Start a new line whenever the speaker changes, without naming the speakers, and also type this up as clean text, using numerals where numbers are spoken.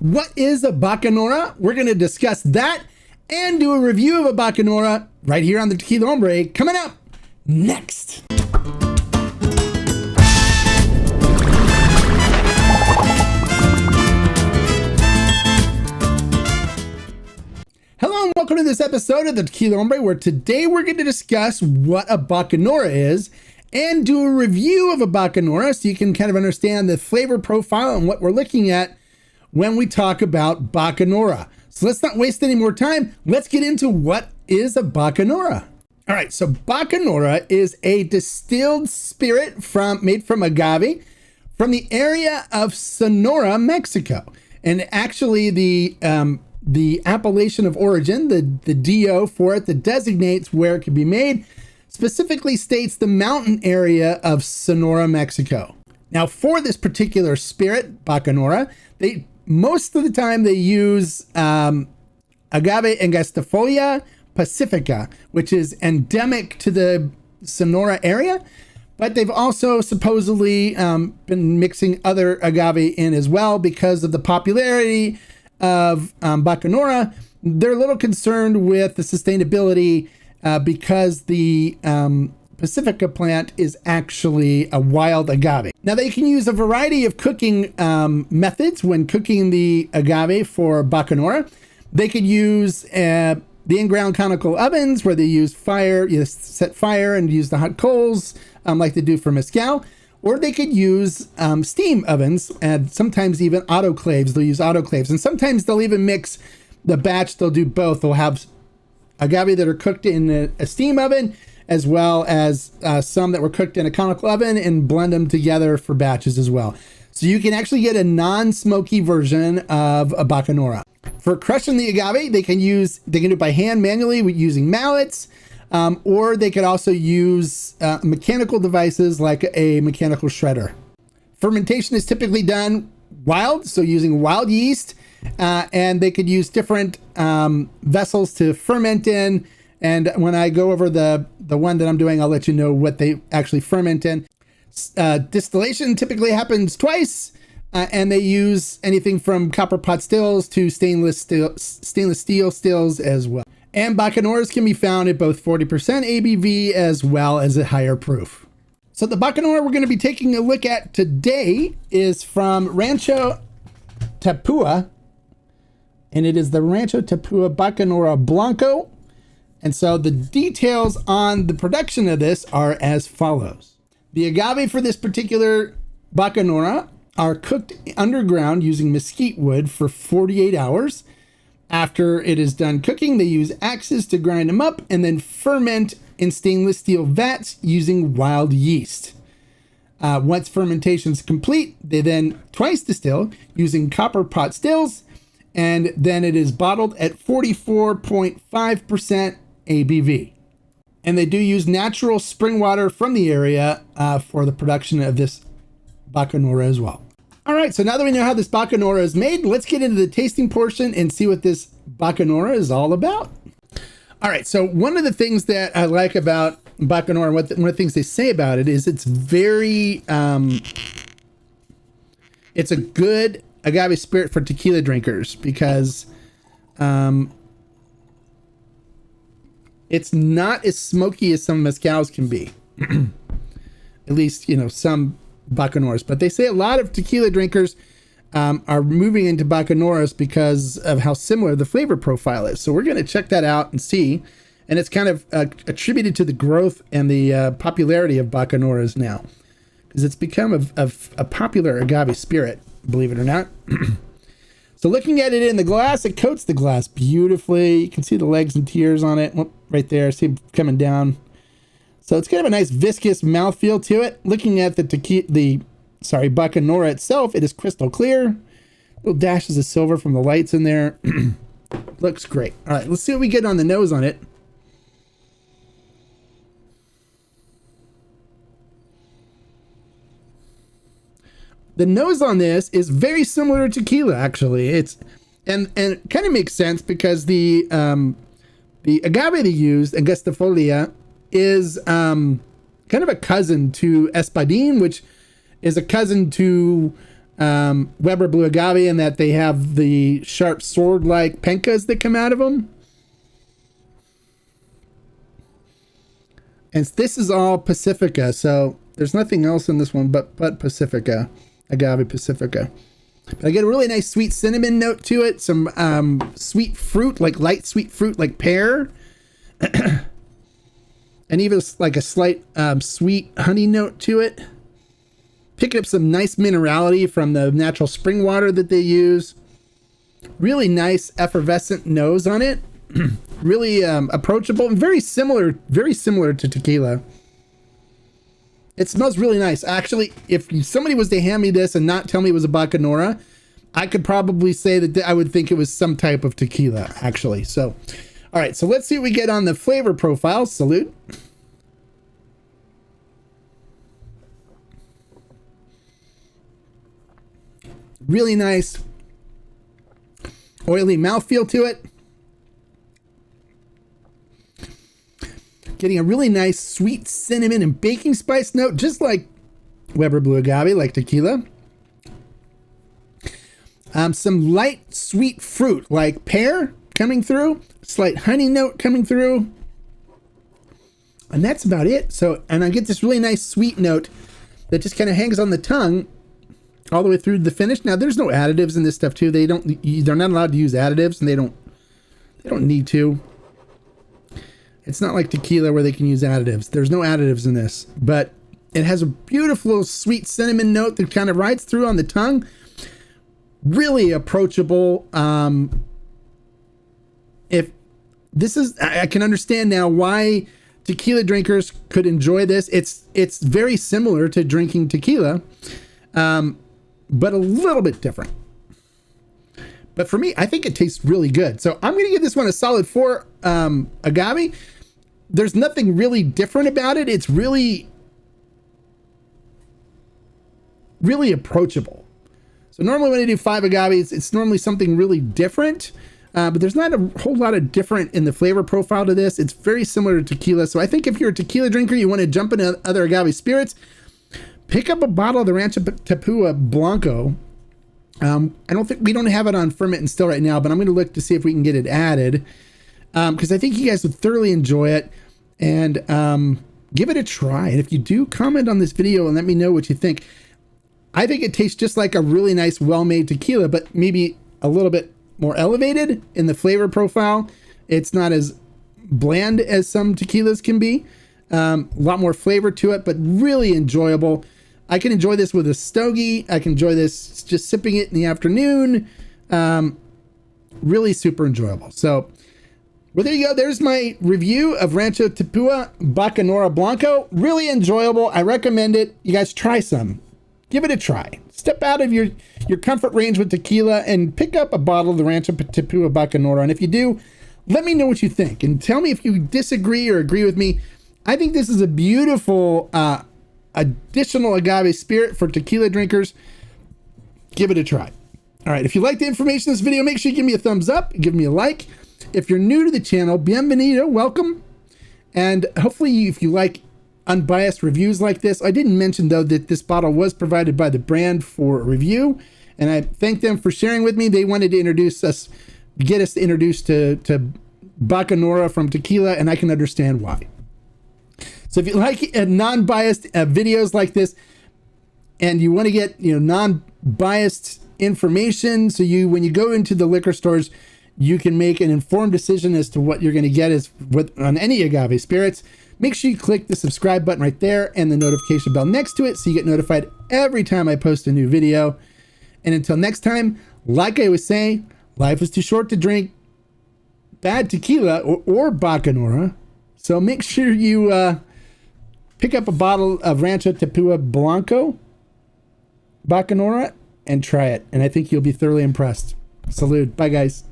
What is a Bacanora? We're going to discuss that and do a review of a Bacanora right here on the Tequila Hombre coming up next. Hello and welcome to this episode of the Tequila Hombre, where today we're going to discuss what a Bacanora is and do a review of a Bacanora so you can kind of understand the flavor profile and what we're looking at when we talk about Bacanora. So let's not waste any more time. Let's get into what is a Bacanora. All right, so Bacanora is a distilled spirit made from agave from the area of Sonora, Mexico. And actually the appellation of origin, the DO for it that designates where it can be made, specifically states the mountain area of Sonora, Mexico. Now, for this particular spirit, Bacanora, most of the time they use agave Angustifolia pacifica, which is endemic to the Sonora area, but they've also supposedly been mixing other agave in as well because of the popularity of Bacanora. They're a little concerned with the sustainability because the Pacifica plant is actually a wild agave. Now, they can use a variety of cooking methods when cooking the agave for Bacanora. They could use the in-ground conical ovens where they use fire, set fire and use the hot coals like they do for mezcal. Or they could use steam ovens and sometimes even autoclaves. They'll use autoclaves. And sometimes they'll even mix the batch. They'll do both. They'll have agave that are cooked in a steam oven as well as some that were cooked in a conical oven and blend them together for batches as well. So you can actually get a non-smoky version of a Bacanora. For crushing the agave, they can do it by hand manually using mallets, or they could also use mechanical devices like a mechanical shredder. Fermentation is typically done wild, so using wild yeast, and they could use different vessels to ferment in. And when I go over the one that I'm doing, I'll let you know what they actually ferment in. Distillation typically happens twice, and they use anything from copper pot stills to stainless steel stills as well. And Bacanoras can be found at both 40% ABV as well as a higher proof. So the Bacanora we're going to be taking a look at today is from Rancho Tepua, and it is the Rancho Tepua Bacanora Blanco. And so the details on the production of this are as follows. The agave for this particular Bacanora are cooked underground using mesquite wood for 48 hours. After it is done cooking, they use axes to grind them up and then ferment in stainless steel vats using wild yeast. Once fermentation is complete, they then twice distill using copper pot stills, and then it is bottled at 44.5% ABV. And they do use natural spring water from the area for the production of this Bacanora as well. All right, so now that we know how this Bacanora is made, let's get into the tasting portion and see what this Bacanora is all about. All right, so one of the things that I like about Bacanora, one of the things they say about it is it's very, it's a good agave spirit for tequila drinkers because it's not as smoky as some mezcals can be. At least, some Bacanoras. But they say a lot of tequila drinkers are moving into Bacanoras because of how similar the flavor profile is. So we're going to check that out and see. And it's kind of attributed to the growth and the popularity of Bacanoras now, because it's become a popular agave spirit, believe it or not. So looking at it in the glass, it coats the glass beautifully. You can see the legs and tears on it. Whoop, right there. See them coming down. So it's kind of a nice viscous mouthfeel to it. Looking at the Bacanora itself, it is crystal clear. Little dashes of silver from the lights in there. Looks great. All right, let's see what we get on the nose on it. The nose on this is very similar to tequila, actually. It's and it kind of makes sense because the agave they used, Angustifolia, is kind of a cousin to Espadín, which is a cousin to Weber Blue Agave, and that they have the sharp sword-like pencas that come out of them. And this is all Pacifica, so there's nothing else in this one but Pacifica, Agave Pacifica. But I get a really nice sweet cinnamon note to it, some sweet fruit, like light sweet fruit, like pear, and even like a slight sweet honey note to it. Picking up some nice minerality from the natural spring water that they use. Really nice effervescent nose on it. Really approachable and very similar to tequila. It smells really nice. Actually, if somebody was to hand me this and not tell me it was a Bacanora, I could probably say that I would think it was some type of tequila, actually. So, all right, so let's see what we get on the flavor profile. Salute. Really nice oily mouthfeel to it. Getting a really nice sweet cinnamon and baking spice note, just like Weber Blue Agave, like tequila. Some light sweet fruit like pear coming through, slight honey note coming through. And that's about it. So, and I get this really nice sweet note that just kind of hangs on the tongue all the way through the finish. Now, there's no additives in this stuff too. They're not allowed to use additives, and they don't need to. It's not like tequila where they can use additives. There's no additives in this, but it has a beautiful sweet cinnamon note that kind of rides through on the tongue. Really approachable. If this is, I can understand now why tequila drinkers could enjoy this. It's very similar to drinking tequila, but a little bit different. But for me, I think it tastes really good. So I'm going to give this one a solid 4 agave. There's nothing really different about it. It's really, really approachable. So normally when I do 5 agaves, it's normally something really different. But there's not a whole lot of different in the flavor profile to this. It's very similar to tequila. So I think if you're a tequila drinker, you want to jump into other agave spirits, pick up a bottle of the Rancho Tepua Blanco. We don't have it on ferment and still right now, but I'm going to look to see if we can get it added. Because I think you guys would thoroughly enjoy it, and give it a try. And if you do, comment on this video and let me know what you think. I think it tastes just like a really nice, well-made tequila, but maybe a little bit more elevated in the flavor profile. It's not as bland as some tequilas can be. A lot more flavor to it, but really enjoyable. I can enjoy this with a stogie. I can enjoy this just sipping it in the afternoon. Really super enjoyable. So, well, there you go. There's my review of Rancho Tepua Bacanora Blanco. Really enjoyable. I recommend it. You guys try some. Give it a try. Step out of your comfort range with tequila and pick up a bottle of the Rancho Tepua Bacanora. And if you do, let me know what you think. And tell me if you disagree or agree with me. I think this is a beautiful additional agave spirit for tequila drinkers. Give it a try. All right. If you like the information in this video, make sure you give me a thumbs up. Give me a like. If you're new to the channel, bienvenido, welcome. And hopefully if you like unbiased reviews like this, I didn't mention though that this bottle was provided by the brand for review, and I thank them for sharing with me. They wanted to get us introduced to Bacanora from tequila, and I can understand why. So if you like non-biased videos like this, and you want to get non-biased information, so when you go into the liquor stores, you can make an informed decision as to what you're going to get on any agave spirits. Make sure you click the subscribe button right there and the notification bell next to it so you get notified every time I post a new video. And until next time, like I always say, life is too short to drink bad tequila or Bacanora. So make sure you pick up a bottle of Rancho Tepua Blanco Bacanora and try it. And I think you'll be thoroughly impressed. Salute. Bye, guys.